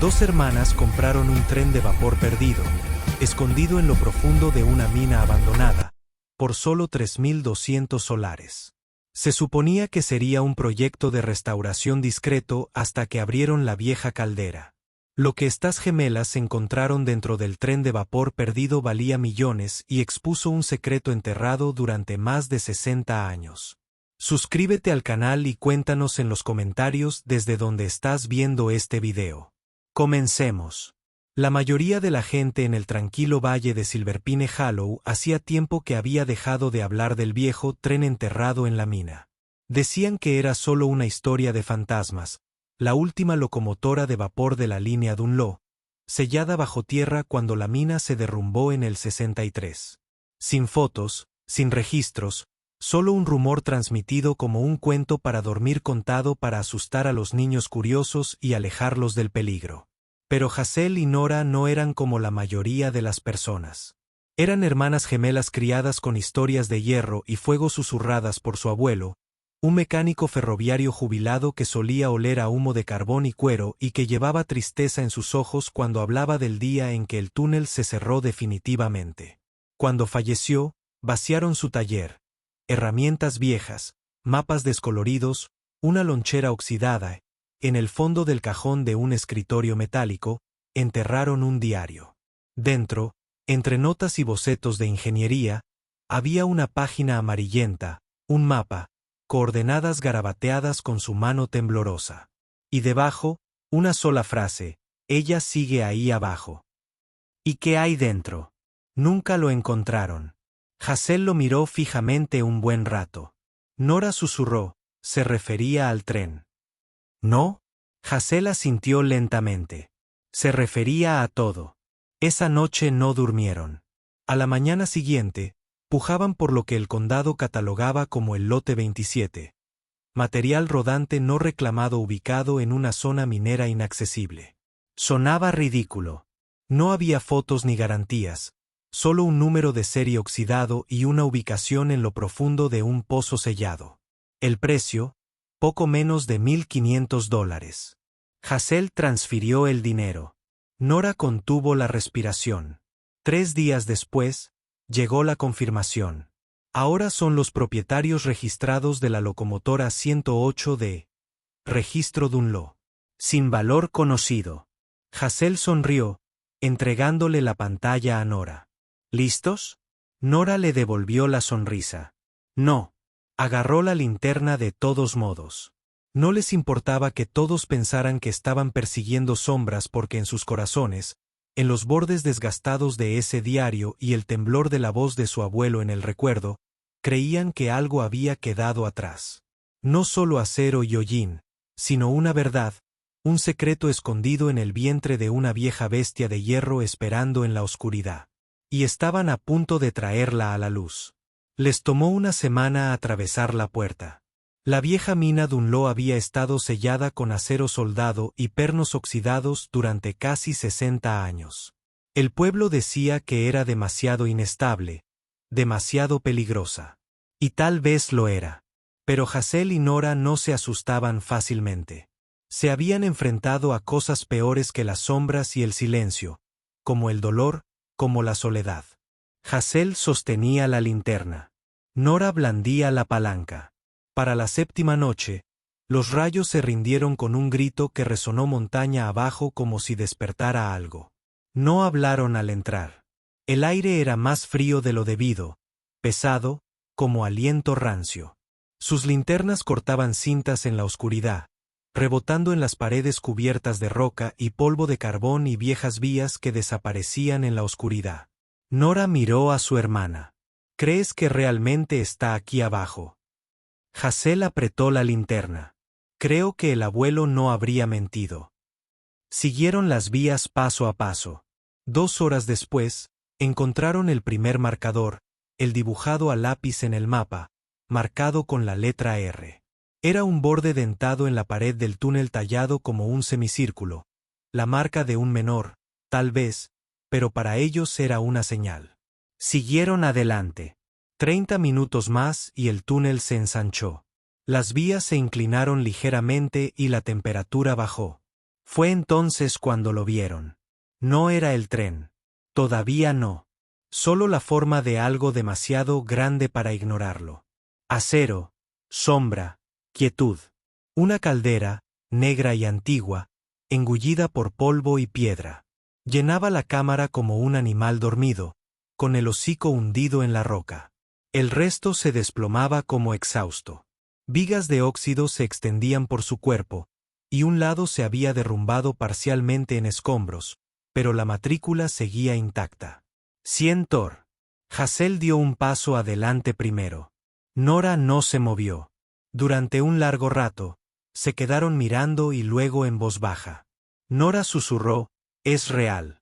Dos hermanas compraron un tren de vapor perdido, escondido en lo profundo de una mina abandonada, por solo 3.200 solares. Se suponía que sería un proyecto de restauración discreto hasta que abrieron la vieja caldera. Lo que estas gemelas encontraron dentro del tren de vapor perdido valía millones y expuso un secreto enterrado durante más de 60 años. Suscríbete al canal y cuéntanos en los comentarios desde donde estás viendo este video. Comencemos. La mayoría de la gente en el tranquilo valle de Silverpine Hollow hacía tiempo que había dejado de hablar del viejo tren enterrado en la mina. Decían que era solo una historia de fantasmas, la última locomotora de vapor de la línea Dunlop, sellada bajo tierra cuando la mina se derrumbó en el 63. Sin fotos, sin registros, solo un rumor transmitido como un cuento para dormir contado para asustar a los niños curiosos y alejarlos del peligro. Pero Hazel y Nora no eran como la mayoría de las personas. Eran hermanas gemelas criadas con historias de hierro y fuego susurradas por su abuelo, un mecánico ferroviario jubilado que solía oler a humo de carbón y cuero y que llevaba tristeza en sus ojos cuando hablaba del día en que el túnel se cerró definitivamente. Cuando falleció, vaciaron su taller, herramientas viejas, mapas descoloridos, una lonchera oxidada. En el fondo del cajón de un escritorio metálico, enterraron un diario. Dentro, entre notas y bocetos de ingeniería, había una página amarillenta, un mapa, coordenadas garabateadas con su mano temblorosa. Y debajo, una sola frase: ella sigue ahí abajo. ¿Y qué hay dentro? Nunca lo encontraron. Hazel lo miró fijamente un buen rato. Nora susurró, se refería al tren. ¿No? Hazel asintió lentamente. Se refería a todo. Esa noche no durmieron. A la mañana siguiente, pujaban por lo que el condado catalogaba como el lote 27. Material rodante no reclamado ubicado en una zona minera inaccesible. Sonaba ridículo. No había fotos ni garantías, solo un número de serie oxidado y una ubicación en lo profundo de un pozo sellado. El precio, poco menos de $1.500. Hazel transfirió el dinero. Nora contuvo la respiración. 3 días después, llegó la confirmación. Ahora son los propietarios registrados de la locomotora 108 de Registro Dunlop. Sin valor conocido. Hazel sonrió, entregándole la pantalla a Nora. ¿Listos? Nora le devolvió la sonrisa. No. Agarró la linterna de todos modos. No les importaba que todos pensaran que estaban persiguiendo sombras porque en sus corazones, en los bordes desgastados de ese diario y el temblor de la voz de su abuelo en el recuerdo, creían que algo había quedado atrás. No solo acero y hollín, sino una verdad, un secreto escondido en el vientre de una vieja bestia de hierro esperando en la oscuridad. Y estaban a punto de traerla a la luz. Les tomó una semana atravesar la puerta. La vieja mina Dunlop había estado sellada con acero soldado y pernos oxidados durante casi 60 años. El pueblo decía que era demasiado inestable, demasiado peligrosa. Y tal vez lo era. Pero Hazel y Nora no se asustaban fácilmente. Se habían enfrentado a cosas peores que las sombras y el silencio, como el dolor, como la soledad. Hazel sostenía la linterna. Nora blandía la palanca. Para la 7ª noche, los rayos se rindieron con un grito que resonó montaña abajo como si despertara algo. No hablaron al entrar. El aire era más frío de lo debido, pesado, como aliento rancio. Sus linternas cortaban cintas en la oscuridad, rebotando en las paredes cubiertas de roca y polvo de carbón y viejas vías que desaparecían en la oscuridad. Nora miró a su hermana. ¿Crees que realmente está aquí abajo? Hazel apretó la linterna. Creo que el abuelo no habría mentido. Siguieron las vías paso a paso. 2 horas después, encontraron el primer marcador, el dibujado a lápiz en el mapa, marcado con la letra R. Era un borde dentado en la pared del túnel tallado como un semicírculo, la marca de un menor, tal vez, pero para ellos era una señal. Siguieron adelante. 30 minutos más y el túnel se ensanchó. Las vías se inclinaron ligeramente y la temperatura bajó. Fue entonces cuando lo vieron. No era el tren. Todavía no. Solo la forma de algo demasiado grande para ignorarlo. Acero, sombra, quietud. Una caldera, negra y antigua, engullida por polvo y piedra. Llenaba la cámara como un animal dormido, con el hocico hundido en la roca. El resto se desplomaba como exhausto. Vigas de óxido se extendían por su cuerpo, y un lado se había derrumbado parcialmente en escombros, pero la matrícula seguía intacta. 100 Thor. Hassel dio un paso adelante primero. Nora no se movió. Durante un largo rato, se quedaron mirando y luego en voz baja. Nora susurró, «Es real».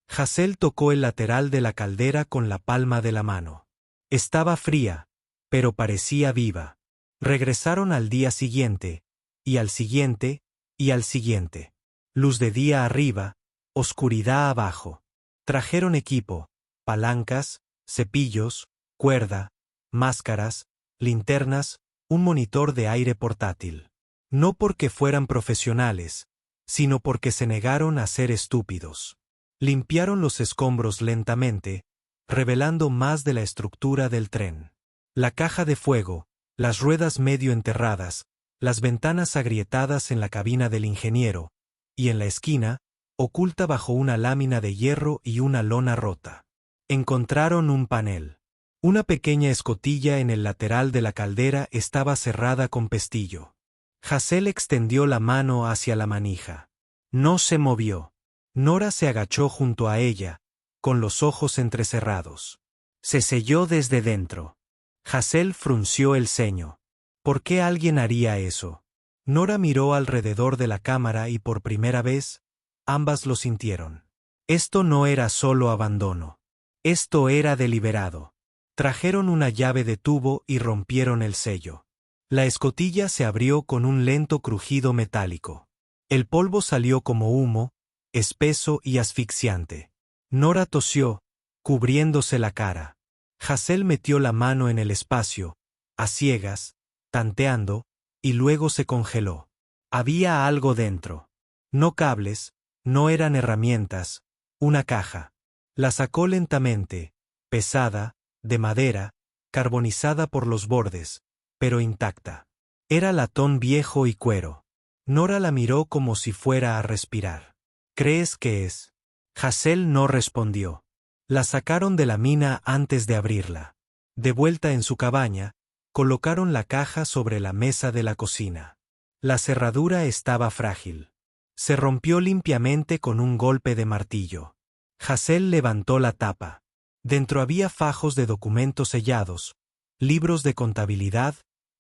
Hassel tocó el lateral de la caldera con la palma de la mano. Estaba fría, pero parecía viva. Regresaron al día siguiente, y al siguiente, y al siguiente. Luz de día arriba, oscuridad abajo. Trajeron equipo, palancas, cepillos, cuerda, máscaras, linternas, un monitor de aire portátil. No porque fueran profesionales, sino porque se negaron a ser estúpidos. Limpiaron los escombros lentamente, revelando más de la estructura del tren. La caja de fuego, las ruedas medio enterradas, las ventanas agrietadas en la cabina del ingeniero, y en la esquina, oculta bajo una lámina de hierro y una lona rota. Encontraron un panel. Una pequeña escotilla en el lateral de la caldera estaba cerrada con pestillo. Hassel extendió la mano hacia la manija. No se movió. Nora se agachó junto a ella, con los ojos entrecerrados. Se selló desde dentro. Hassel frunció el ceño. ¿Por qué alguien haría eso? Nora miró alrededor de la cámara y por primera vez, ambas lo sintieron. Esto no era solo abandono. Esto era deliberado. Trajeron una llave de tubo y rompieron el sello. La escotilla se abrió con un lento crujido metálico. El polvo salió como humo, espeso y asfixiante. Nora tosió, cubriéndose la cara. Hassel metió la mano en el espacio, a ciegas, tanteando, y luego se congeló. Había algo dentro. No cables, no eran herramientas, una caja. La sacó lentamente, pesada, de madera, carbonizada por los bordes, pero intacta. Era latón viejo y cuero. Nora la miró como si fuera a respirar. ¿Crees que es? Hassel no respondió. La sacaron de la mina antes de abrirla. De vuelta en su cabaña, colocaron la caja sobre la mesa de la cocina. La cerradura estaba frágil. Se rompió limpiamente con un golpe de martillo. Hassel levantó la tapa. Dentro había fajos de documentos sellados, libros de contabilidad,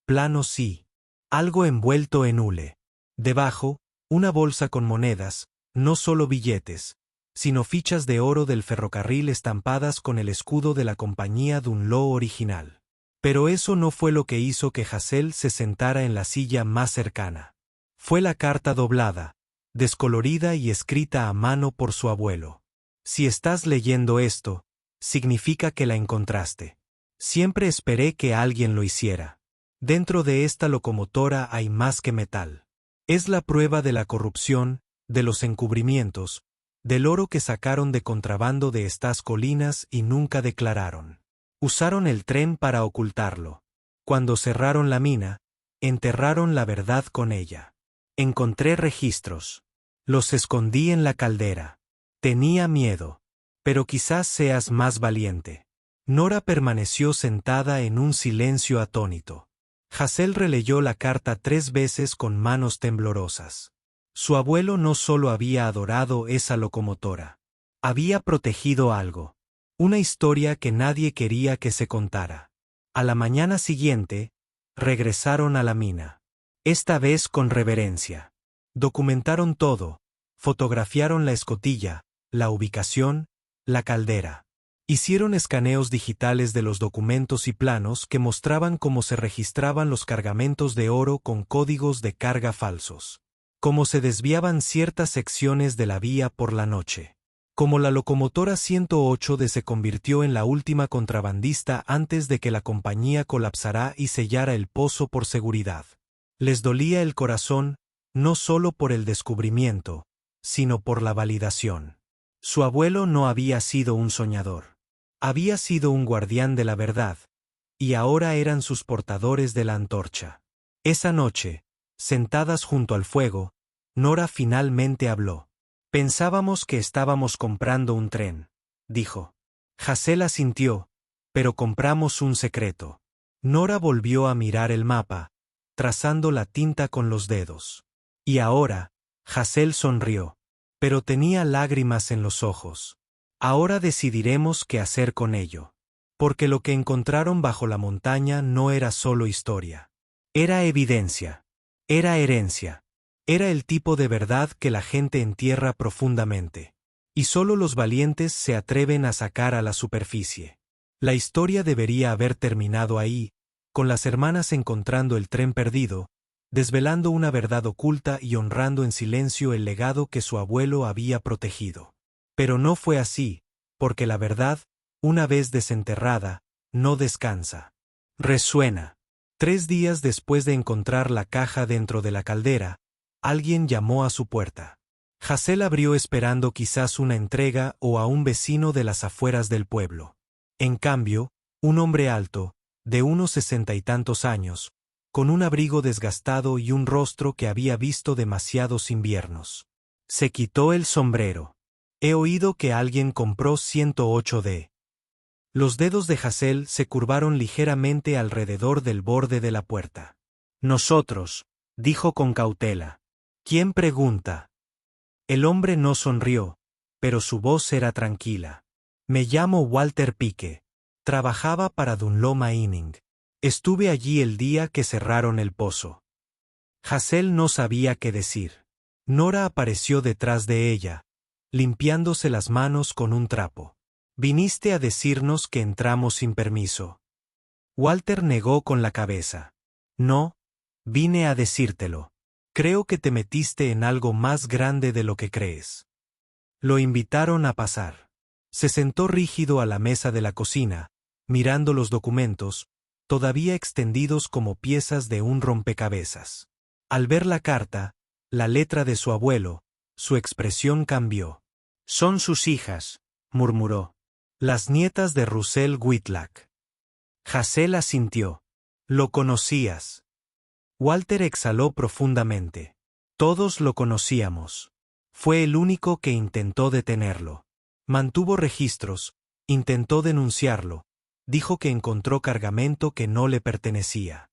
planos y algo envuelto en hule. Debajo, una bolsa con monedas, no solo billetes, sino fichas de oro del ferrocarril estampadas con el escudo de la compañía Dunlop original. Pero eso no fue lo que hizo que Hassel se sentara en la silla más cercana. Fue la carta doblada, descolorida y escrita a mano por su abuelo. Si estás leyendo esto, significa que la encontraste. Siempre esperé que alguien lo hiciera. Dentro de esta locomotora hay más que metal. Es la prueba de la corrupción, de los encubrimientos, del oro que sacaron de contrabando de estas colinas y nunca declararon. Usaron el tren para ocultarlo. Cuando cerraron la mina, enterraron la verdad con ella. Encontré registros. Los escondí en la caldera. Tenía miedo. Pero quizás seas más valiente. Nora permaneció sentada en un silencio atónito. Hassel releyó la carta 3 veces con manos temblorosas. Su abuelo no solo había adorado esa locomotora. Había protegido algo. Una historia que nadie quería que se contara. A la mañana siguiente, regresaron a la mina. Esta vez con reverencia. Documentaron todo, fotografiaron la escotilla, la ubicación, la caldera. Hicieron escaneos digitales de los documentos y planos que mostraban cómo se registraban los cargamentos de oro con códigos de carga falsos. Cómo se desviaban ciertas secciones de la vía por la noche. Cómo la locomotora 108 se convirtió en la última contrabandista antes de que la compañía colapsara y sellara el pozo por seguridad. Les dolía el corazón, no solo por el descubrimiento, sino por la validación. Su abuelo no había sido un soñador. Había sido un guardián de la verdad, y ahora eran sus portadores de la antorcha. Esa noche, sentadas junto al fuego, Nora finalmente habló. Pensábamos que estábamos comprando un tren, dijo. Hazel asintió, pero compramos un secreto. Nora volvió a mirar el mapa, trazando la tinta con los dedos. Y ahora, Hazel sonrió, pero tenía lágrimas en los ojos. Ahora decidiremos qué hacer con ello. Porque lo que encontraron bajo la montaña no era solo historia. Era evidencia. Era herencia. Era el tipo de verdad que la gente entierra profundamente. Y solo los valientes se atreven a sacar a la superficie. La historia debería haber terminado ahí, con las hermanas encontrando el tren perdido, desvelando una verdad oculta y honrando en silencio el legado que su abuelo había protegido. Pero no fue así, porque la verdad, una vez desenterrada, no descansa. Resuena. 3 días después de encontrar la caja dentro de la caldera, alguien llamó a su puerta. Hazel abrió esperando quizás una entrega o a un vecino de las afueras del pueblo. En cambio, un hombre alto, de unos 60 y tantos años, con un abrigo desgastado y un rostro que había visto demasiados inviernos. Se quitó el sombrero. He oído que alguien compró 108D. Los dedos de Hazel se curvaron ligeramente alrededor del borde de la puerta. Nosotros, dijo con cautela. ¿Quién pregunta? El hombre no sonrió, pero su voz era tranquila. Me llamo Walter Pique. Trabajaba para Dunlop Mining. Estuve allí el día que cerraron el pozo. Hazel no sabía qué decir. Nora apareció detrás de ella, limpiándose las manos con un trapo. Viniste a decirnos que entramos sin permiso. Walter negó con la cabeza. No, vine a decírtelo. Creo que te metiste en algo más grande de lo que crees. Lo invitaron a pasar. Se sentó rígido a la mesa de la cocina, mirando los documentos, todavía extendidos como piezas de un rompecabezas. Al ver la carta, la letra de su abuelo, su expresión cambió. Son sus hijas, murmuró. Las nietas de Russell Whitlock. Hazel asintió. Lo conocías. Walter exhaló profundamente. Todos lo conocíamos. Fue el único que intentó detenerlo. Mantuvo registros, intentó denunciarlo, dijo que encontró cargamento que no le pertenecía.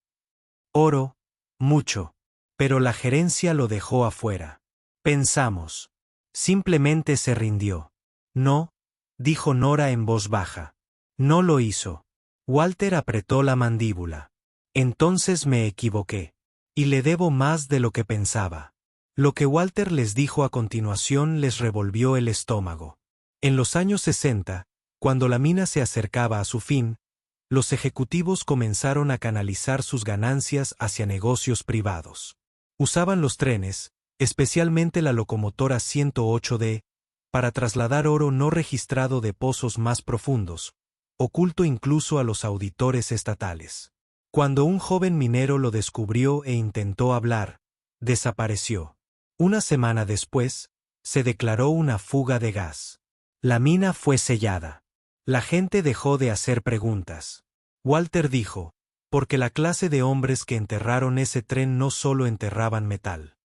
Oro, mucho, pero la gerencia lo dejó afuera. Pensamos. Simplemente se rindió. No, dijo Nora en voz baja. No lo hizo. Walter apretó la mandíbula. Entonces me equivoqué. Y le debo más de lo que pensaba. Lo que Walter les dijo a continuación les revolvió el estómago. En los años 60, cuando la mina se acercaba a su fin, los ejecutivos comenzaron a canalizar sus ganancias hacia negocios privados. Usaban los trenes, especialmente la locomotora 108D, para trasladar oro no registrado de pozos más profundos, oculto incluso a los auditores estatales. Cuando un joven minero lo descubrió e intentó hablar, desapareció. Una semana después, se declaró una fuga de gas. La mina fue sellada. La gente dejó de hacer preguntas. Walter dijo, porque la clase de hombres que enterraron ese tren no solo enterraban metal.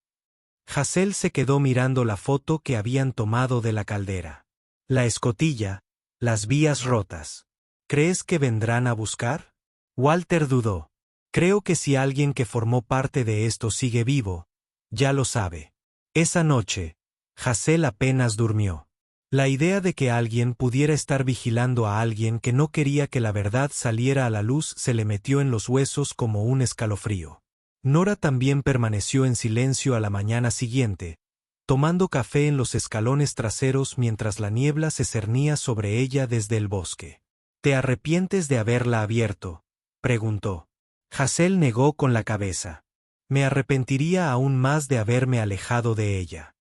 Hazel se quedó mirando la foto que habían tomado de la caldera. La escotilla, las vías rotas. ¿Crees que vendrán a buscar? Walter dudó. Creo que si alguien que formó parte de esto sigue vivo, ya lo sabe. Esa noche, Hazel apenas durmió. La idea de que alguien pudiera estar vigilando a alguien que no quería que la verdad saliera a la luz se le metió en los huesos como un escalofrío. Nora también permaneció en silencio a la mañana siguiente, tomando café en los escalones traseros mientras la niebla se cernía sobre ella desde el bosque. ¿Te arrepientes de haberla abierto?, preguntó. Hazel negó con la cabeza. Me arrepentiría aún más de haberme alejado de ella.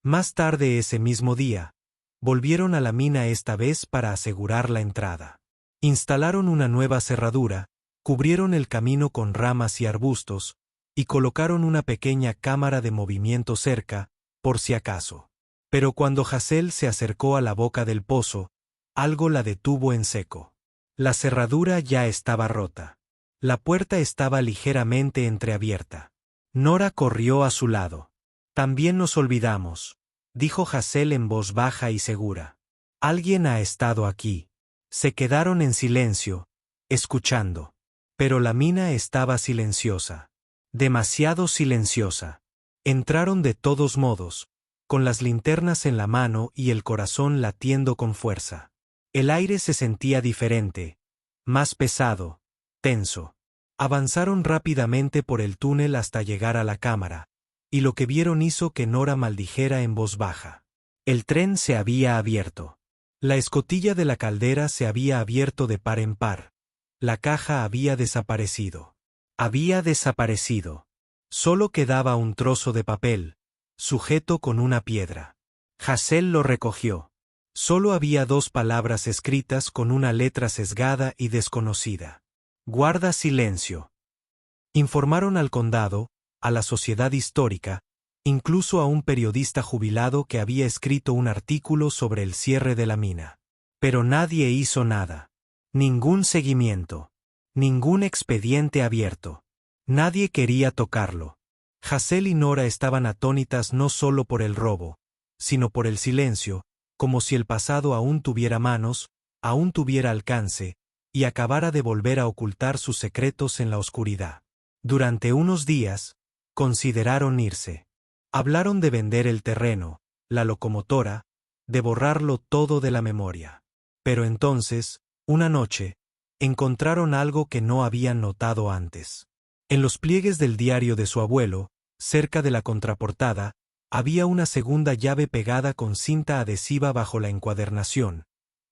Más tarde ese mismo día, volvieron a la mina esta vez para asegurar la entrada. Instalaron una nueva cerradura, cubrieron el camino con ramas y arbustos, y colocaron una pequeña cámara de movimiento cerca, por si acaso. Pero cuando Hazel se acercó a la boca del pozo, algo la detuvo en seco. La cerradura ya estaba rota. La puerta estaba ligeramente entreabierta. Nora corrió a su lado. «También nos olvidamos», dijo Hazel en voz baja y segura. «Alguien ha estado aquí». Se quedaron en silencio, escuchando. Pero la mina estaba silenciosa. Demasiado silenciosa. Entraron de todos modos, con las linternas en la mano y el corazón latiendo con fuerza. El aire se sentía diferente, más pesado, tenso. Avanzaron rápidamente por el túnel hasta llegar a la cámara, y lo que vieron hizo que Nora maldijera en voz baja. El tren se había abierto. La escotilla de la caldera se había abierto de par en par. La caja había desaparecido. Había desaparecido. Solo quedaba un trozo de papel, sujeto con una piedra. Hazel lo recogió. Solo había 2 palabras escritas con una letra sesgada y desconocida. «Guarda silencio». Informaron al condado, a la sociedad histórica, incluso a un periodista jubilado que había escrito un artículo sobre el cierre de la mina. Pero nadie hizo nada. Ningún seguimiento. Ningún expediente abierto. Nadie quería tocarlo. Hazel y Nora estaban atónitas no solo por el robo, sino por el silencio, como si el pasado aún tuviera manos, aún tuviera alcance, y acabara de volver a ocultar sus secretos en la oscuridad. Durante unos días, consideraron irse. Hablaron de vender el terreno, la locomotora, de borrarlo todo de la memoria. Pero entonces, una noche, encontraron algo que no habían notado antes. En los pliegues del diario de su abuelo, cerca de la contraportada, había una segunda llave pegada con cinta adhesiva bajo la encuadernación,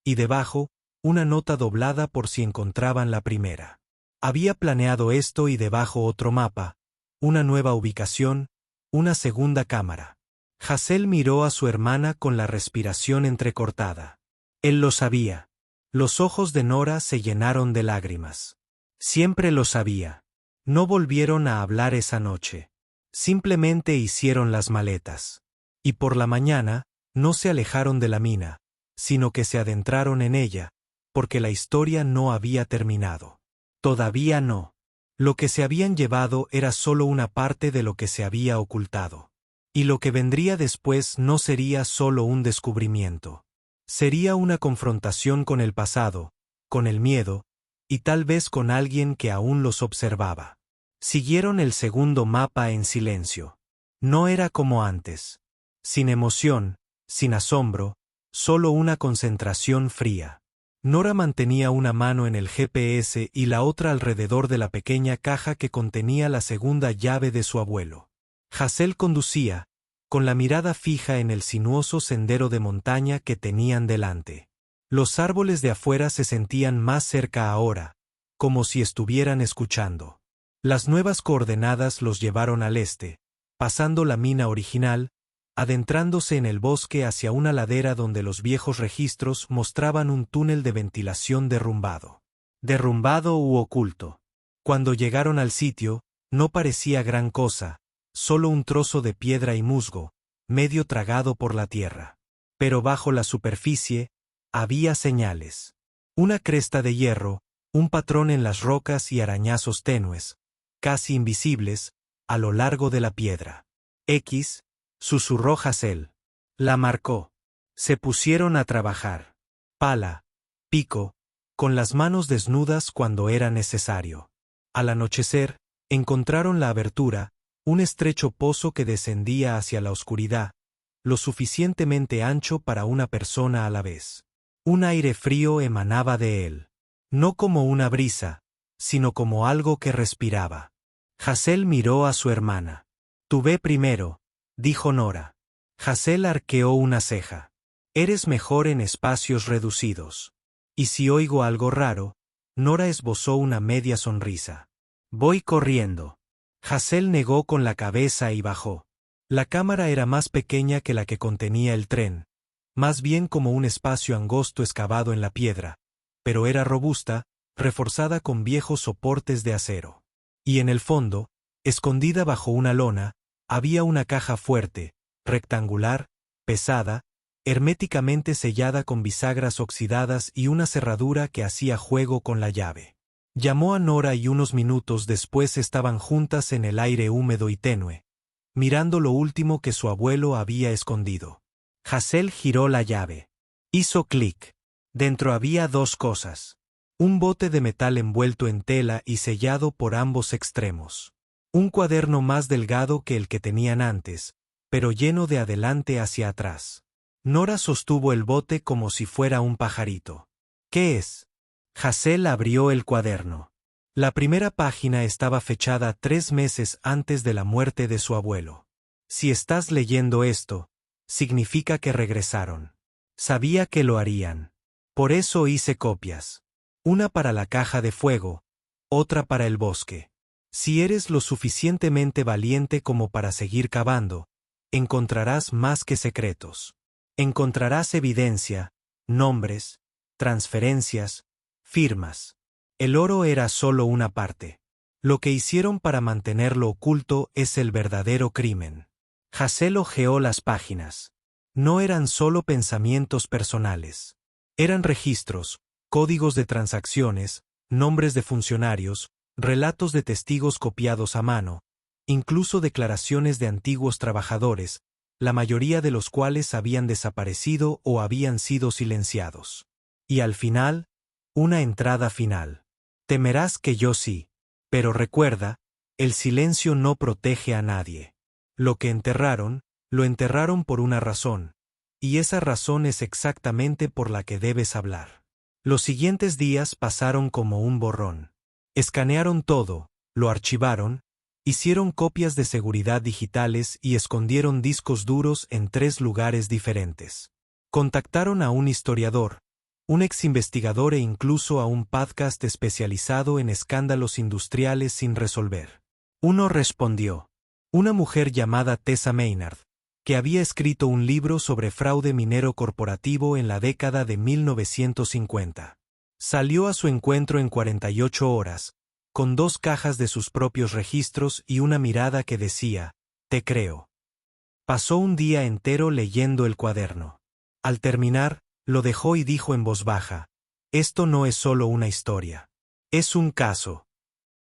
y debajo, una nota doblada por si encontraban la primera. Había planeado esto y debajo otro mapa, una nueva ubicación, una segunda cámara. Hazel miró a su hermana con la respiración entrecortada. Él lo sabía. Los ojos de Nora se llenaron de lágrimas. Siempre lo sabía. No volvieron a hablar esa noche. Simplemente hicieron las maletas. Y por la mañana, no se alejaron de la mina, sino que se adentraron en ella, porque la historia no había terminado. Todavía no. Lo que se habían llevado era solo una parte de lo que se había ocultado. Y lo que vendría después no sería solo un descubrimiento. Sería una confrontación con el pasado, con el miedo, y tal vez con alguien que aún los observaba. Siguieron el segundo mapa en silencio. No era como antes. Sin emoción, sin asombro, solo una concentración fría. Nora mantenía una mano en el GPS y la otra alrededor de la pequeña caja que contenía la segunda llave de su abuelo. Hazel conducía, con la mirada fija en el sinuoso sendero de montaña que tenían delante. Los árboles de afuera se sentían más cerca ahora, como si estuvieran escuchando. Las nuevas coordenadas los llevaron al este, pasando la mina original, adentrándose en el bosque hacia una ladera donde los viejos registros mostraban un túnel de ventilación derrumbado. Derrumbado u oculto. Cuando llegaron al sitio, no parecía gran cosa, solo un trozo de piedra y musgo, medio tragado por la tierra. Pero bajo la superficie, había señales. Una cresta de hierro, un patrón en las rocas y arañazos tenues, casi invisibles, a lo largo de la piedra. X, susurró Hazel. La marcó. Se pusieron a trabajar. Pala, pico, con las manos desnudas cuando era necesario. Al anochecer, encontraron la abertura, un estrecho pozo que descendía hacia la oscuridad, lo suficientemente ancho para una persona a la vez. Un aire frío emanaba de él. No como una brisa, sino como algo que respiraba. Hazel miró a su hermana. Tú ve primero, dijo Nora. Hazel arqueó una ceja. Eres mejor en espacios reducidos. Y si oigo algo raro, Nora esbozó una media sonrisa. Voy corriendo. Hazel negó con la cabeza y bajó. La cámara era más pequeña que la que contenía el tren, más bien como un espacio angosto excavado en la piedra, pero era robusta, reforzada con viejos soportes de acero. Y en el fondo, Escondida bajo una lona, había una caja fuerte, rectangular, pesada, herméticamente sellada con bisagras oxidadas y una cerradura que hacía juego con la llave. Llamó a Nora y unos minutos después estaban juntas en el aire húmedo y tenue, mirando lo último que su abuelo había escondido. Hazel giró la llave. Hizo clic. Dentro había dos cosas. Un bote de metal envuelto en tela y sellado por ambos extremos. Un cuaderno más delgado que el que tenían antes, pero lleno de adelante hacia atrás. Nora sostuvo el bote como si fuera un pajarito. ¿Qué es? Hazel abrió el cuaderno. La primera página estaba fechada 3 meses antes de la muerte de su abuelo. Si estás leyendo esto, significa que regresaron. Sabía que lo harían. Por eso hice copias. Una para la caja de fuego, otra para el bosque. Si eres lo suficientemente valiente como para seguir cavando, encontrarás más que secretos. Encontrarás evidencia, nombres, transferencias, firmas. El oro era solo una parte. Lo que hicieron para mantenerlo oculto es el verdadero crimen. Hazel hojeó las páginas. No eran solo pensamientos personales. Eran registros, códigos de transacciones, nombres de funcionarios, relatos de testigos copiados a mano, incluso declaraciones de antiguos trabajadores, la mayoría de los cuales habían desaparecido o habían sido silenciados. Y al final, una entrada final. Temerás que yo sí, pero recuerda, el silencio no protege a nadie. Lo que enterraron, lo enterraron por una razón, y esa razón es exactamente por la que debes hablar. Los siguientes días pasaron como un borrón. Escanearon todo, lo archivaron, hicieron copias de seguridad digitales y escondieron discos duros en 3 lugares diferentes. Contactaron a un historiador, un exinvestigador e incluso a un podcast especializado en escándalos industriales sin resolver. Uno respondió. Una mujer llamada Tessa Maynard, que había escrito un libro sobre fraude minero corporativo en la década de 1950. Salió a su encuentro en 48 horas, con 2 cajas de sus propios registros y una mirada que decía, «Te creo». Pasó un día entero leyendo el cuaderno. Al terminar, lo dejó y dijo en voz baja, «Esto no es solo una historia. Es un caso».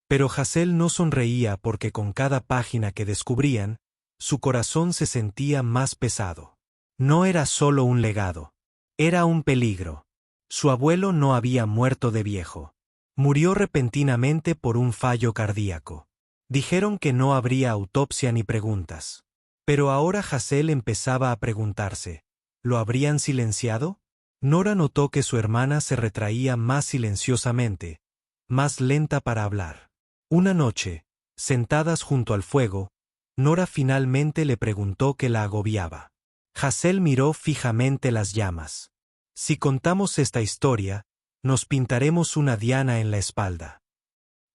Pero Hazel no sonreía porque con cada página que descubrían, su corazón se sentía más pesado. No era solo un legado. Era un peligro. Su abuelo no había muerto de viejo. Murió repentinamente por un fallo cardíaco. Dijeron que no habría autopsia ni preguntas. Pero ahora Hazel empezaba a preguntarse, ¿lo habrían silenciado? Nora notó que su hermana se retraía más silenciosamente, más lenta para hablar. Una noche, sentadas junto al fuego, Nora finalmente le preguntó qué la agobiaba. Hazel miró fijamente las llamas. Si contamos esta historia, nos pintaremos una diana en la espalda.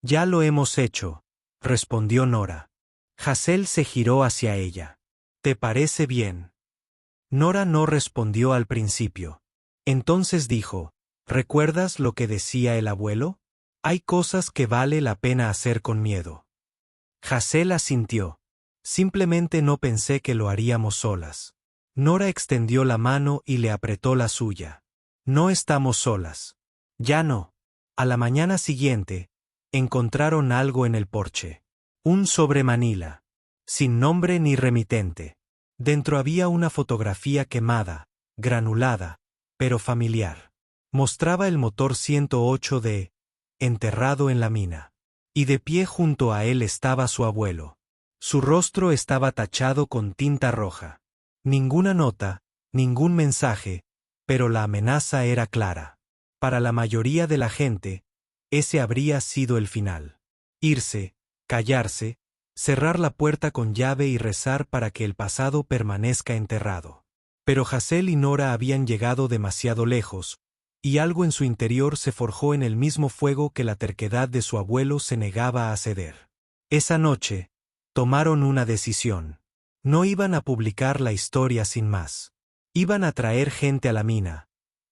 Ya lo hemos hecho, respondió Nora. Hazel se giró hacia ella. ¿Te parece bien? Nora no respondió al principio. Entonces dijo, ¿recuerdas lo que decía el abuelo? Hay cosas que vale la pena hacer con miedo. Hazel asintió. Simplemente no pensé que lo haríamos solas. Nora extendió la mano y le apretó la suya. No estamos solas. Ya no. A la mañana siguiente, encontraron algo en el porche. Un sobre Manila. Sin nombre ni remitente. Dentro había una fotografía quemada, granulada, pero familiar. Mostraba el motor 108 de enterrado en la mina. Y de pie junto a él estaba su abuelo. Su rostro estaba tachado con tinta roja. Ninguna nota, ningún mensaje, pero la amenaza era clara. Para la mayoría de la gente, ese habría sido el final. Irse, callarse, cerrar la puerta con llave y rezar para que el pasado permanezca enterrado. Pero Hazel y Nora habían llegado demasiado lejos, y algo en su interior se forjó en el mismo fuego que la terquedad de su abuelo se negaba a ceder. Esa noche, tomaron una decisión. No iban a publicar la historia sin más. Iban a traer gente a la mina.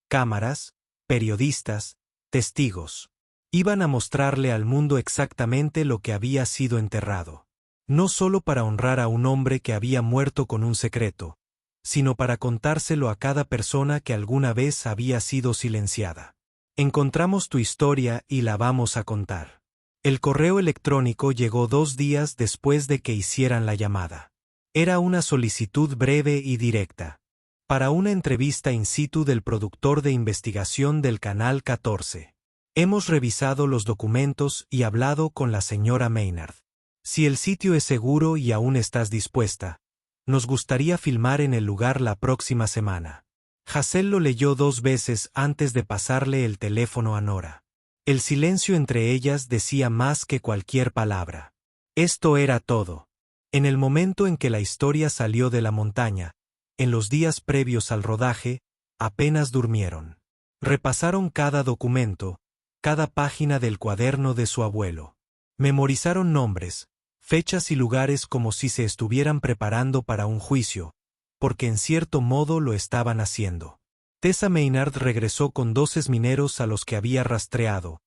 Cámaras, periodistas, testigos. Iban a mostrarle al mundo exactamente lo que había sido enterrado. no solo para honrar a un hombre que había muerto con un secreto, sino para contárselo a cada persona que alguna vez había sido silenciada. Encontramos tu historia y la vamos a contar. El correo electrónico llegó 2 días después de que hicieran la llamada. Era una solicitud breve y directa. Para una entrevista in situ del productor de investigación del Canal 14. Hemos revisado los documentos y hablado con la señora Maynard. Si el sitio es seguro y aún estás dispuesta, nos gustaría filmar en el lugar la próxima semana. Hazel lo leyó 2 veces antes de pasarle el teléfono a Nora. El silencio entre ellas decía más que cualquier palabra. Esto era todo. En el momento en que la historia salió de la montaña, en los días previos al rodaje, apenas durmieron. Repasaron cada documento, cada página del cuaderno de su abuelo. Memorizaron nombres, fechas y lugares como si se estuvieran preparando para un juicio, porque en cierto modo lo estaban haciendo. Tessa Maynard regresó con 2 mineros a los que había rastreado,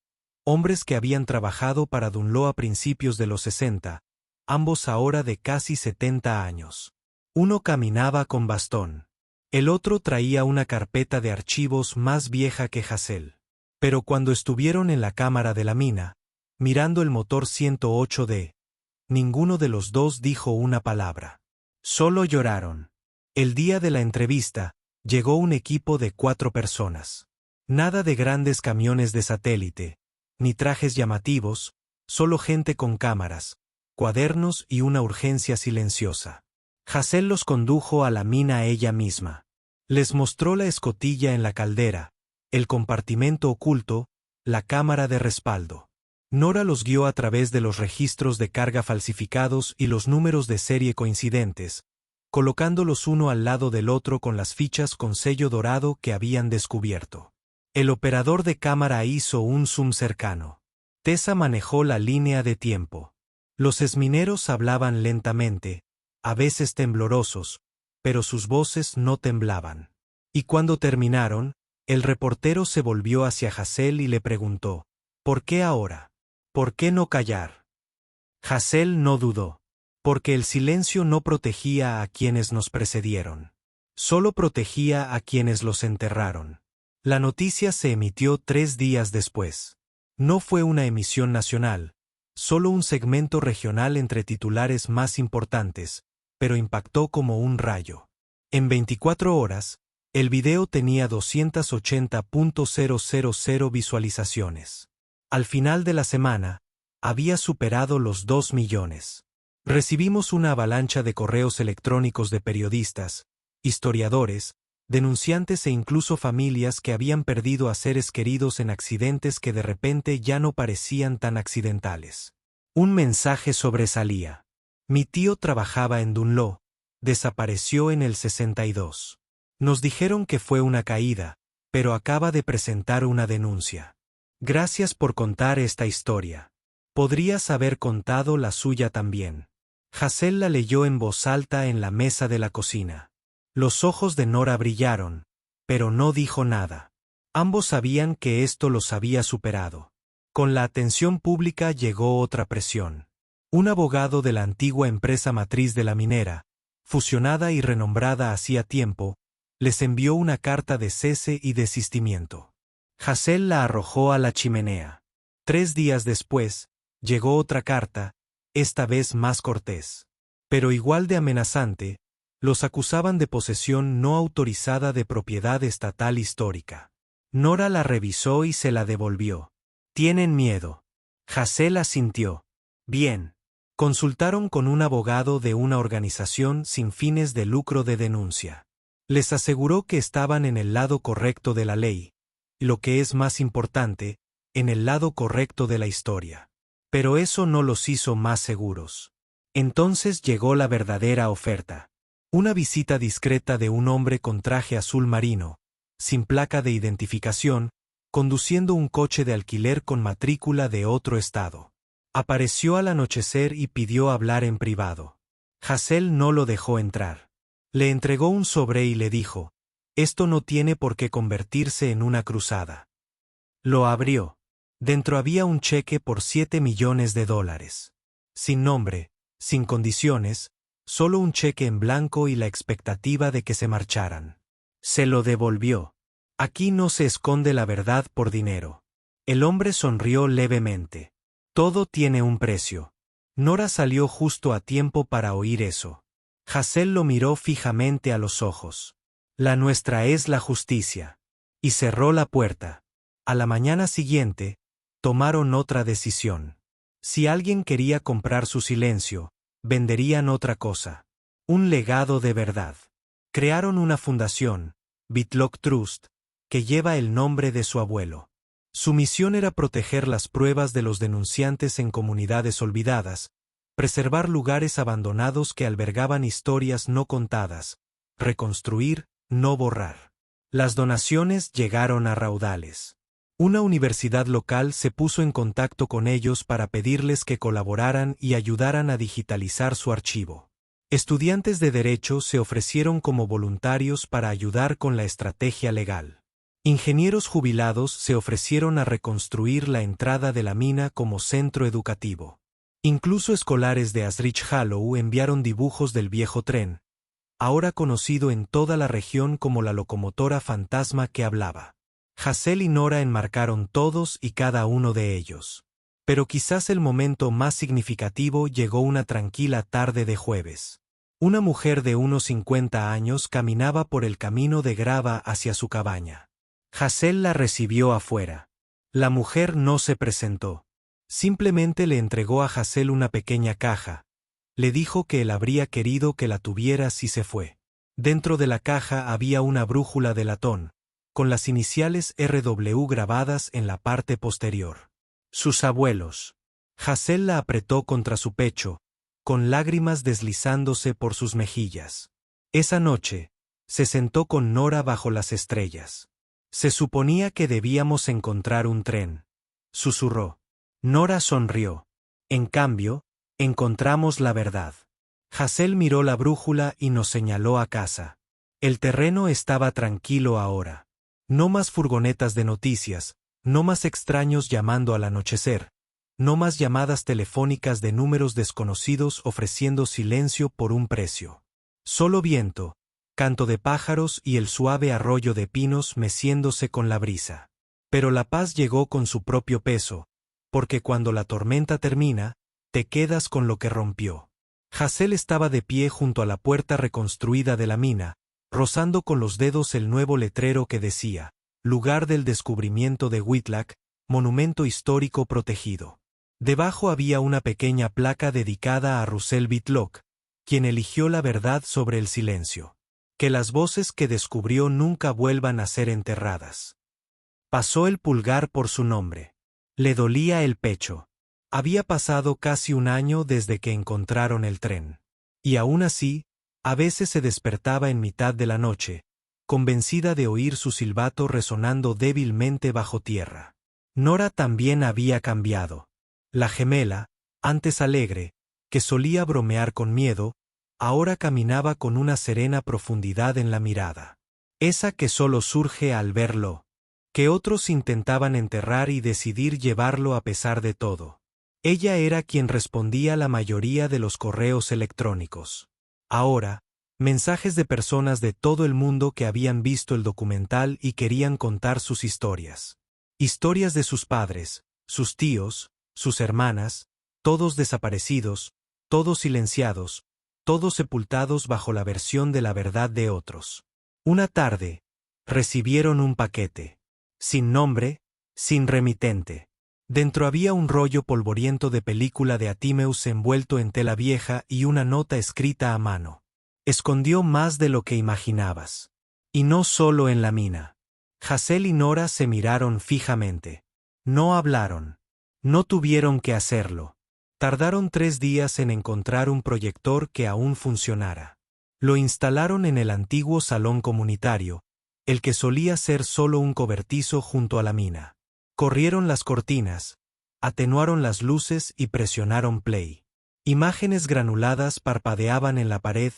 hombres que habían trabajado para Dunlop a principios de los 60, ambos ahora de casi 70 años. Uno caminaba con bastón. El otro traía una carpeta de archivos más vieja que Hazel. Pero cuando estuvieron en la cámara de la mina, mirando el motor 108D, ninguno de los dos dijo una palabra. Solo lloraron. El día de la entrevista, llegó un equipo de 4 personas. Nada de grandes camiones de satélite, ni trajes llamativos, solo gente con cámaras, cuadernos y una urgencia silenciosa. Hazel los condujo a la mina ella misma. Les mostró la escotilla en la caldera, el compartimento oculto, la cámara de respaldo. Nora los guió a través de los registros de carga falsificados y los números de serie coincidentes, colocándolos uno al lado del otro con las fichas con sello dorado que habían descubierto. El operador de cámara hizo un zoom cercano. Tessa manejó la línea de tiempo. Los esmineros hablaban lentamente, a veces temblorosos, pero sus voces no temblaban. Y cuando terminaron, el reportero se volvió hacia Hazel y le preguntó, ¿por qué ahora? ¿Por qué no callar? Hazel no dudó. Porque el silencio no protegía a quienes nos precedieron. Solo protegía a quienes los enterraron. La noticia se emitió 3 días después. No fue una emisión nacional, solo un segmento regional entre titulares más importantes, pero impactó como un rayo. En 24 horas, el video tenía 280.000 visualizaciones. Al final de la semana, había superado los 2 millones. Recibimos una avalancha de correos electrónicos de periodistas, historiadores, denunciantes e incluso familias que habían perdido a seres queridos en accidentes que de repente ya no parecían tan accidentales. Un mensaje sobresalía. Mi tío trabajaba en Dunlop, desapareció en el 62. Nos dijeron que fue una caída, pero acaba de presentar una denuncia. Gracias por contar esta historia. Podrías haber contado la suya también. Hazel la leyó en voz alta en la mesa de la cocina. Los ojos de Nora brillaron, pero no dijo nada. Ambos sabían que esto los había superado. Con la atención pública llegó otra presión. Un abogado de la antigua empresa matriz de la minera, fusionada y renombrada hacía tiempo, les envió una carta de cese y desistimiento. Hazel la arrojó a la chimenea. 3 días después, llegó otra carta, esta vez más cortés. Pero igual de amenazante, los acusaban de posesión no autorizada de propiedad estatal histórica. Nora la revisó y se la devolvió. ¿Tienen miedo? Hazel asintió. Bien. Consultaron con un abogado de una organización sin fines de lucro de denuncia. Les aseguró que estaban en el lado correcto de la ley, lo que es más importante, en el lado correcto de la historia. Pero eso no los hizo más seguros. Entonces llegó la verdadera oferta. Una visita discreta de un hombre con traje azul marino, sin placa de identificación, conduciendo un coche de alquiler con matrícula de otro estado. Apareció al anochecer y pidió hablar en privado. Hazel no lo dejó entrar. Le entregó un sobre y le dijo, esto no tiene por qué convertirse en una cruzada. Lo abrió. Dentro había un cheque por $7 millones. Sin nombre, sin condiciones, solo un cheque en blanco y la expectativa de que se marcharan. Se lo devolvió. Aquí no se esconde la verdad por dinero. El hombre sonrió levemente. Todo tiene un precio. Nora salió justo a tiempo para oír eso. Hazel lo miró fijamente a los ojos. La nuestra es la justicia. Y cerró la puerta. A la mañana siguiente, tomaron otra decisión. Si alguien quería comprar su silencio, venderían otra cosa. Un legado de verdad. Crearon una fundación, Whitlock Trust, que lleva el nombre de su abuelo. Su misión era proteger las pruebas de los denunciantes en comunidades olvidadas, preservar lugares abandonados que albergaban historias no contadas, reconstruir, no borrar. Las donaciones llegaron a raudales. Una universidad local se puso en contacto con ellos para pedirles que colaboraran y ayudaran a digitalizar su archivo. Estudiantes de derecho se ofrecieron como voluntarios para ayudar con la estrategia legal. Ingenieros jubilados se ofrecieron a reconstruir la entrada de la mina como centro educativo. Incluso escolares de Asrich Hollow enviaron dibujos del viejo tren, ahora conocido en toda la región como la locomotora fantasma que hablaba. Hazel y Nora enmarcaron todos y cada uno de ellos. Pero quizás el momento más significativo llegó una tranquila tarde de jueves. Una mujer de unos 50 años caminaba por el camino de grava hacia su cabaña. Hazel la recibió afuera. La mujer no se presentó. Simplemente le entregó a Hazel una pequeña caja. Le dijo que él habría querido que la tuviera si se fue. Dentro de la caja había una brújula de latón, con las iniciales RW grabadas en la parte posterior. Sus abuelos. Hazel la apretó contra su pecho, con lágrimas deslizándose por sus mejillas. Esa noche, se sentó con Nora bajo las estrellas. Se suponía que debíamos encontrar un tren. Susurró. Nora sonrió. En cambio, encontramos la verdad. Hazel miró la brújula y nos señaló a casa. El terreno estaba tranquilo ahora. No más furgonetas de noticias, no más extraños llamando al anochecer, no más llamadas telefónicas de números desconocidos ofreciendo silencio por un precio. Solo viento, canto de pájaros y el suave arroyo de pinos meciéndose con la brisa. Pero la paz llegó con su propio peso, porque cuando la tormenta termina, te quedas con lo que rompió. Hazel estaba de pie junto a la puerta reconstruida de la mina, rozando con los dedos el nuevo letrero que decía, lugar del descubrimiento de Whitlock, monumento histórico protegido. Debajo había una pequeña placa dedicada a Russell Whitlock, quien eligió la verdad sobre el silencio. Que las voces que descubrió nunca vuelvan a ser enterradas. Pasó el pulgar por su nombre. Le dolía el pecho. Había pasado casi un año desde que encontraron el tren. Y aún así, a veces se despertaba en mitad de la noche, convencida de oír su silbato resonando débilmente bajo tierra. Nora también había cambiado. La gemela, antes alegre, que solía bromear con miedo, ahora caminaba con una serena profundidad en la mirada. Esa que solo surge al verlo. Que otros intentaban enterrar y decidir llevarlo a pesar de todo. Ella era quien respondía la mayoría de los correos electrónicos. Ahora, mensajes de personas de todo el mundo que habían visto el documental y querían contar sus historias. Historias de sus padres, sus tíos, sus hermanas, todos desaparecidos, todos silenciados, todos sepultados bajo la versión de la verdad de otros. Una tarde, recibieron un paquete. Sin nombre, sin remitente. Dentro había un rollo polvoriento de película de Atimeus envuelto en tela vieja y una nota escrita a mano. Escondió más de lo que imaginabas. Y no solo en la mina. Hazel y Nora se miraron fijamente. No hablaron. No tuvieron que hacerlo. Tardaron 3 días en encontrar un proyector que aún funcionara. Lo instalaron en el antiguo salón comunitario, el que solía ser solo un cobertizo junto a la mina. Corrieron las cortinas, atenuaron las luces y presionaron play. Imágenes granuladas parpadeaban en la pared,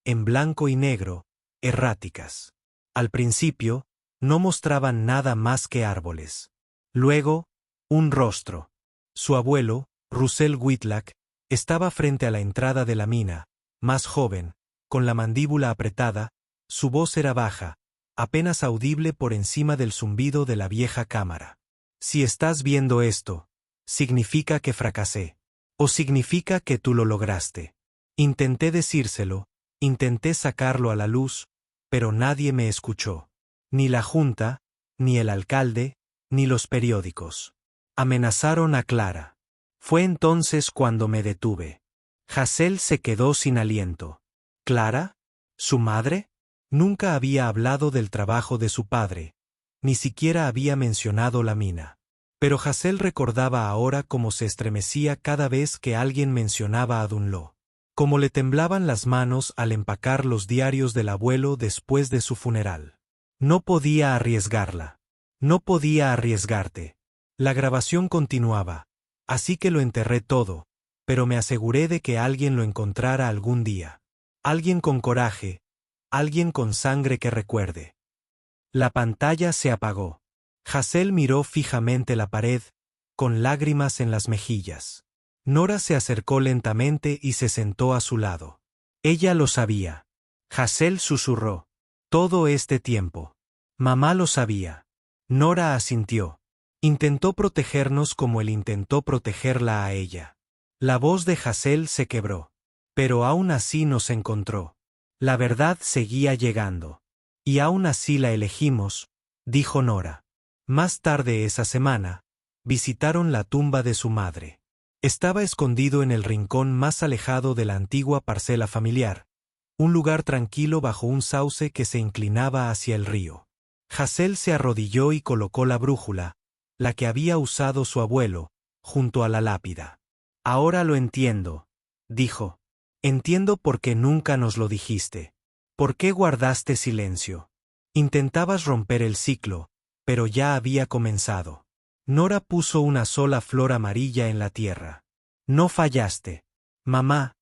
en blanco y negro, erráticas. Al principio, no mostraban nada más que árboles. Luego, un rostro. Su abuelo, Russell Whitlock, Estaba frente a la entrada de la mina, más joven, con la mandíbula apretada, su voz era baja, apenas audible por encima del zumbido de la vieja cámara. Si estás viendo esto, significa que fracasé. O significa que tú lo lograste. Intenté decírselo, intenté sacarlo a la luz, pero nadie me escuchó. Ni la Junta, ni el alcalde, ni los periódicos. Amenazaron a Clara. Fue entonces cuando me detuve. Hazel se quedó sin aliento. ¿Clara? ¿Su madre? Nunca había hablado del trabajo de su padre, ni siquiera había mencionado la mina. Pero Hazel recordaba ahora cómo se estremecía cada vez que alguien mencionaba a Dunlop. Cómo le temblaban las manos al empacar los diarios del abuelo después de su funeral. No podía arriesgarla. No podía arriesgarte. La grabación continuaba, así que lo enterré todo, pero me aseguré de que alguien lo encontrara algún día. Alguien con coraje, alguien con sangre que recuerde. La pantalla se apagó. Hazel miró fijamente la pared, con lágrimas en las mejillas. Nora se acercó lentamente y se sentó a su lado. Ella lo sabía. Hazel susurró. Todo este tiempo. Mamá lo sabía. Nora asintió. Intentó protegernos como él intentó protegerla a ella. La voz de Hazel se quebró. Pero aún así nos encontró. La verdad seguía llegando. Y aún así la elegimos, dijo Nora. Más tarde esa semana, visitaron la tumba de su madre. Estaba escondido en el rincón más alejado de la antigua parcela familiar, un lugar tranquilo bajo un sauce que se inclinaba hacia el río. Hazel se arrodilló y colocó la brújula, la que había usado su abuelo, junto a la lápida. Ahora lo entiendo, dijo. Entiendo por qué nunca nos lo dijiste. ¿Por qué guardaste silencio? Intentabas romper el ciclo, pero ya había comenzado. Nora puso una sola flor amarilla en la tierra. No fallaste. Mamá,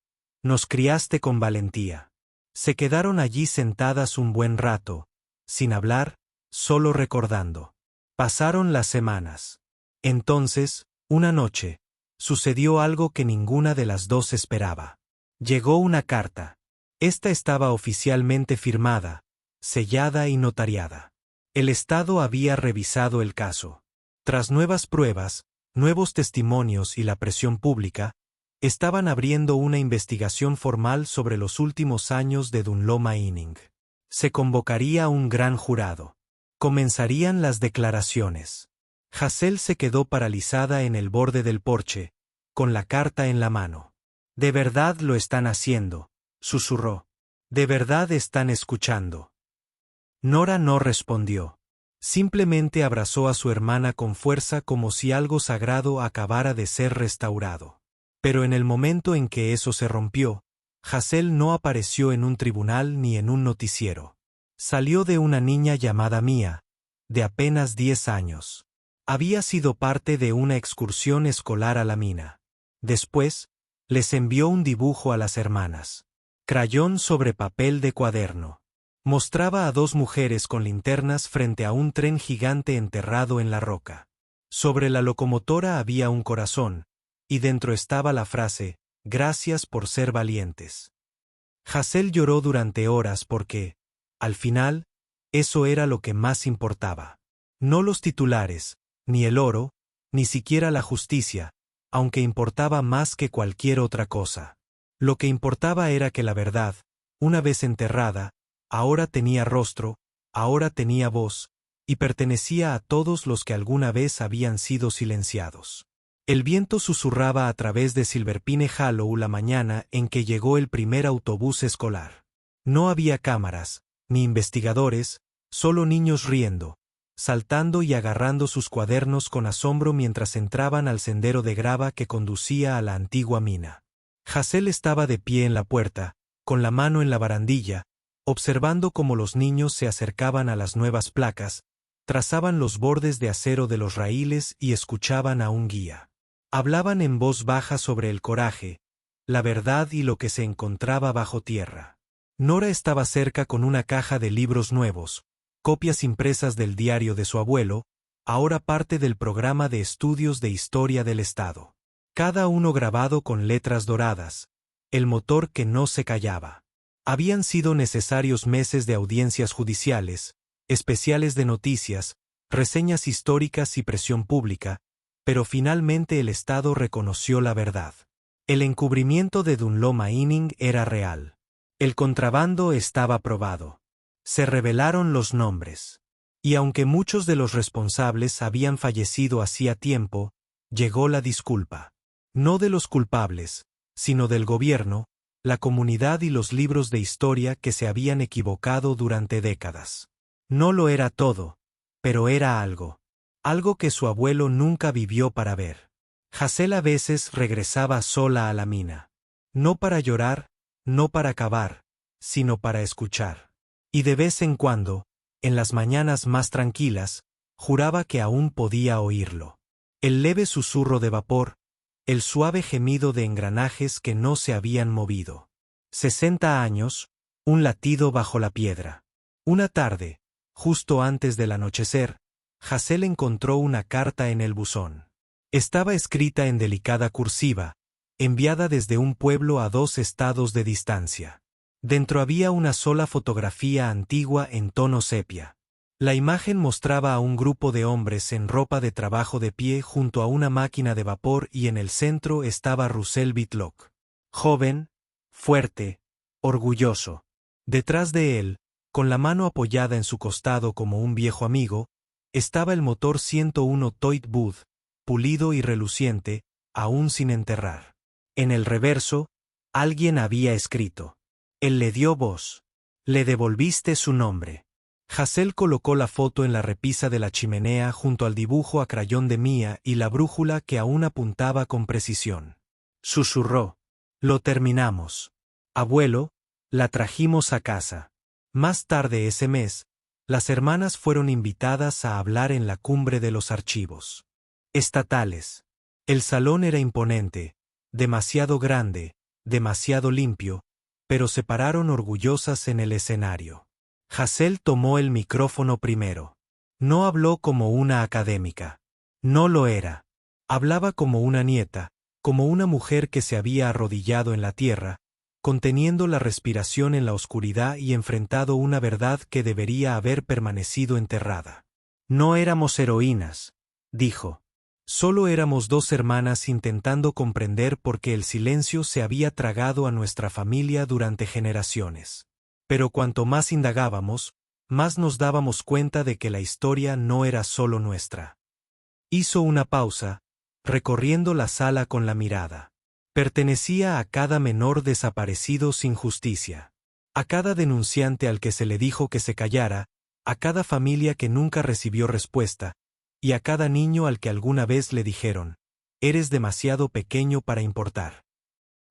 nos criaste con valentía. Se quedaron allí sentadas un buen rato, sin hablar, solo recordando. Pasaron las semanas. Entonces, una noche, sucedió algo que ninguna de las dos esperaba. Llegó una carta. Esta estaba oficialmente firmada, sellada y notariada. El Estado había revisado el caso. Tras nuevas pruebas, nuevos testimonios y la presión pública, estaban abriendo una investigación formal sobre los últimos años de Dunlop Mining. Se convocaría un gran jurado. Comenzarían las declaraciones. Hazel se quedó paralizada en el borde del porche, con la carta en la mano. «De verdad lo están haciendo», susurró. «De verdad están escuchando». Nora no respondió. Simplemente abrazó a su hermana con fuerza como si algo sagrado acabara de ser restaurado. Pero en el momento en que eso se rompió, Hazel no apareció en un tribunal ni en un noticiero. Salió de una niña llamada Mia, de apenas 10 años. Había sido parte de una excursión escolar a la mina. Después, les envió un dibujo a las hermanas. Crayón sobre papel de cuaderno. Mostraba a dos mujeres con linternas frente a un tren gigante enterrado en la roca. Sobre la locomotora había un corazón, y dentro estaba la frase, «Gracias por ser valientes». Hazel lloró durante horas porque, al final, eso era lo que más importaba. No los titulares, ni el oro, ni siquiera la justicia, aunque importaba más que cualquier otra cosa. Lo que importaba era que la verdad, una vez enterrada, ahora tenía rostro, ahora tenía voz, y pertenecía a todos los que alguna vez habían sido silenciados. El viento susurraba a través de Silverpine Hollow la mañana en que llegó el primer autobús escolar. No había cámaras, ni investigadores, solo niños riendo, saltando y agarrando sus cuadernos con asombro mientras entraban al sendero de grava que conducía a la antigua mina. Hazel estaba de pie en la puerta, con la mano en la barandilla, observando cómo los niños se acercaban a las nuevas placas, trazaban los bordes de acero de los raíles y escuchaban a un guía. Hablaban en voz baja sobre el coraje, la verdad y lo que se encontraba bajo tierra. Nora estaba cerca con una caja de libros nuevos, copias impresas del diario de su abuelo, ahora parte del programa de estudios de historia del Estado. cada uno grabado con letras doradas, el motor que no se callaba. Habían sido necesarios meses de audiencias judiciales, especiales de noticias, reseñas históricas y presión pública, pero finalmente el Estado reconoció la verdad. El encubrimiento de Dunlop Mining era real. El contrabando estaba probado. Se revelaron los nombres. Y aunque muchos de los responsables habían fallecido hacía tiempo, llegó la disculpa. No de los culpables, sino del gobierno, la comunidad y los libros de historia que se habían equivocado durante décadas. No lo era todo, pero era algo. Algo que su abuelo nunca vivió para ver. Hazel a veces regresaba sola a la mina. No para llorar, no para cavar, sino para escuchar. Y de vez en cuando, en las mañanas más tranquilas, juraba que aún podía oírlo. El leve susurro de vapor, el suave gemido de engranajes que no se habían movido. 60 años, un latido bajo la piedra. Una tarde, justo antes del anochecer, Hazel encontró una carta en el buzón. Estaba escrita en delicada cursiva, enviada desde un pueblo a 2 estados de distancia. Dentro había una sola fotografía antigua en tono sepia. La imagen mostraba a un grupo de hombres en ropa de trabajo de pie junto a una máquina de vapor y en el centro estaba Russell Whitlock. Joven, fuerte, orgulloso. Detrás de él, con la mano apoyada en su costado como un viejo amigo, estaba el motor 101 Toit Booth, pulido y reluciente, aún sin enterrar. En el reverso, alguien había escrito. Él le dio voz. Le devolviste su nombre. Hazel colocó la foto en la repisa de la chimenea junto al dibujo a crayón de Mia y la brújula que aún apuntaba con precisión. Susurró. Lo terminamos. Abuelo, la trajimos a casa. Más tarde ese mes, las hermanas fueron invitadas a hablar en la cumbre de los archivos estatales. El salón era imponente, demasiado grande, demasiado limpio, pero se pararon orgullosas en el escenario. Hazel tomó el micrófono primero. No habló como una académica. No lo era. Hablaba como una nieta, como una mujer que se había arrodillado en la tierra, conteniendo la respiración en la oscuridad y enfrentado una verdad que debería haber permanecido enterrada. No éramos heroínas, dijo. Solo éramos 2 hermanas intentando comprender por qué el silencio se había tragado a nuestra familia durante generaciones. Pero cuanto más indagábamos, más nos dábamos cuenta de que la historia no era solo nuestra. Hizo una pausa, recorriendo la sala con la mirada. Pertenecía a cada menor desaparecido sin justicia, a cada denunciante al que se le dijo que se callara, a cada familia que nunca recibió respuesta, y a cada niño al que alguna vez le dijeron, «Eres demasiado pequeño para importar».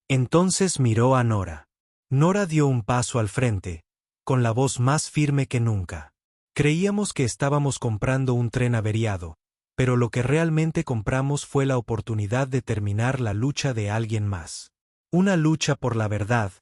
Entonces miró a Nora. Nora dio un paso al frente, con la voz más firme que nunca. Creíamos que estábamos comprando un tren averiado, pero lo que realmente compramos fue la oportunidad de terminar la lucha de alguien más. Una lucha por la verdad,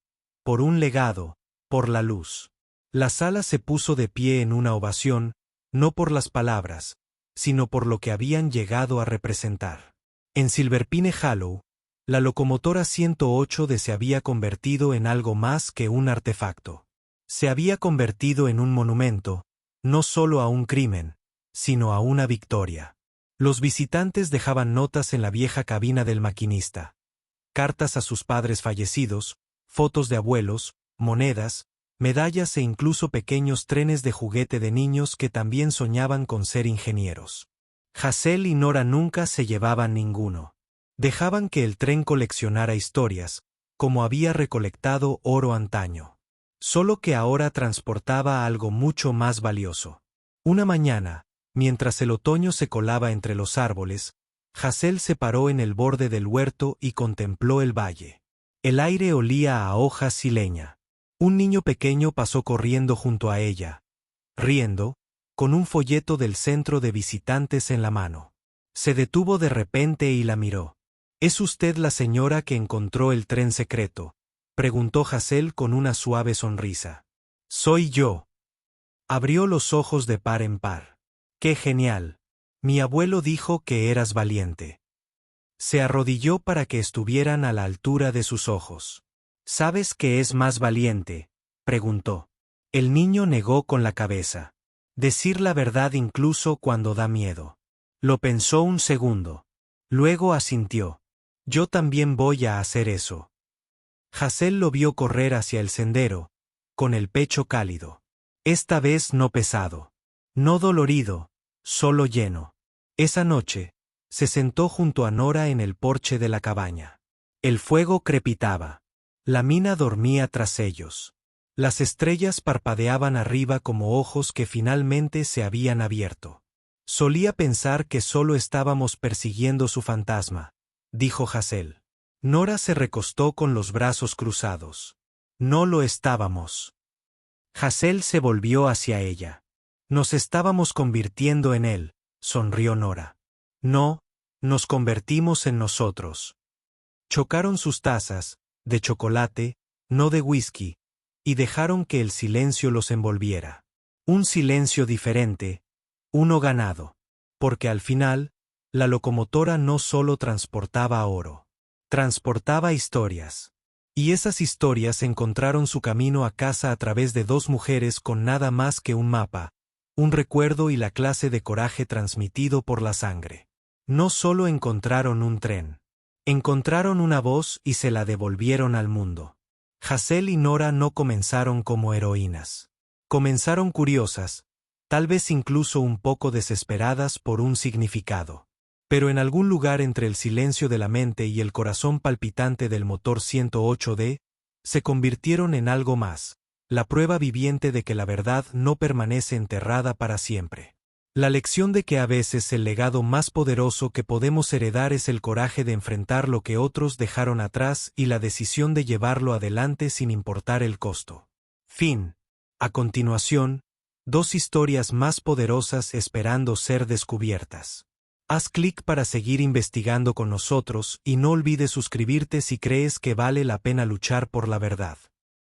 por un legado, por la luz. La sala se puso de pie en una ovación, no por las palabras, sino por lo que habían llegado a representar. En Silver Pine Hollow, la locomotora 108 se había convertido en algo más que un artefacto. Se había convertido en un monumento, no solo a un crimen, sino a una victoria. Los visitantes dejaban notas en la vieja cabina del maquinista. Cartas a sus padres fallecidos, fotos de abuelos, monedas, medallas e incluso pequeños trenes de juguete de niños que también soñaban con ser ingenieros. Hazel y Nora nunca se llevaban ninguno. Dejaban que el tren coleccionara historias, como había recolectado oro antaño. Solo que ahora transportaba algo mucho más valioso. Una mañana, mientras el otoño se colaba entre los árboles, Hazel se paró en el borde del huerto y contempló el valle. El aire olía a hojas y leña. Un niño pequeño pasó corriendo junto a ella, riendo, con un folleto del centro de visitantes en la mano. Se detuvo de repente y la miró. «¿Es usted la señora que encontró el tren secreto?», preguntó Hazel con una suave sonrisa. «Soy yo». Abrió los ojos de par en par. «¡Qué genial! Mi abuelo dijo que eras valiente». Se arrodilló para que estuvieran a la altura de sus ojos. ¿Sabes qué es más valiente?, preguntó. El niño negó con la cabeza. Decir la verdad incluso cuando da miedo. Lo pensó un segundo. Luego asintió. Yo también voy a hacer eso. Hazel lo vio correr hacia el sendero, con el pecho cálido. Esta vez no pesado. No dolorido, solo lleno. Esa noche, se sentó junto a Nora en el porche de la cabaña. El fuego crepitaba. La mina dormía tras ellos. Las estrellas parpadeaban arriba como ojos que finalmente se habían abierto. Solía pensar que solo estábamos persiguiendo su fantasma, dijo Hazel. Nora se recostó con los brazos cruzados. No lo estábamos. Hazel se volvió hacia ella. Nos estábamos convirtiendo en él, sonrió Nora. No, nos convertimos en nosotros. Chocaron sus tazas, de chocolate, no de whisky, y dejaron que el silencio los envolviera. Un silencio diferente, uno ganado. Porque al final, la locomotora no solo transportaba oro. Transportaba historias. Y esas historias encontraron su camino a casa a través de dos mujeres con nada más que un mapa, un recuerdo y la clase de coraje transmitido por la sangre. No solo encontraron un tren. Encontraron una voz y se la devolvieron al mundo. Hazel y Nora no comenzaron como heroínas. Comenzaron curiosas, tal vez incluso un poco desesperadas por un significado. Pero en algún lugar entre el silencio de la mente y el corazón palpitante del motor 108D, se convirtieron en algo más, la prueba viviente de que la verdad no permanece enterrada para siempre. La lección de que a veces el legado más poderoso que podemos heredar es el coraje de enfrentar lo que otros dejaron atrás y la decisión de llevarlo adelante sin importar el costo. Fin. A continuación, dos historias más poderosas esperando ser descubiertas. Haz clic para seguir investigando con nosotros y no olvides suscribirte si crees que vale la pena luchar por la verdad.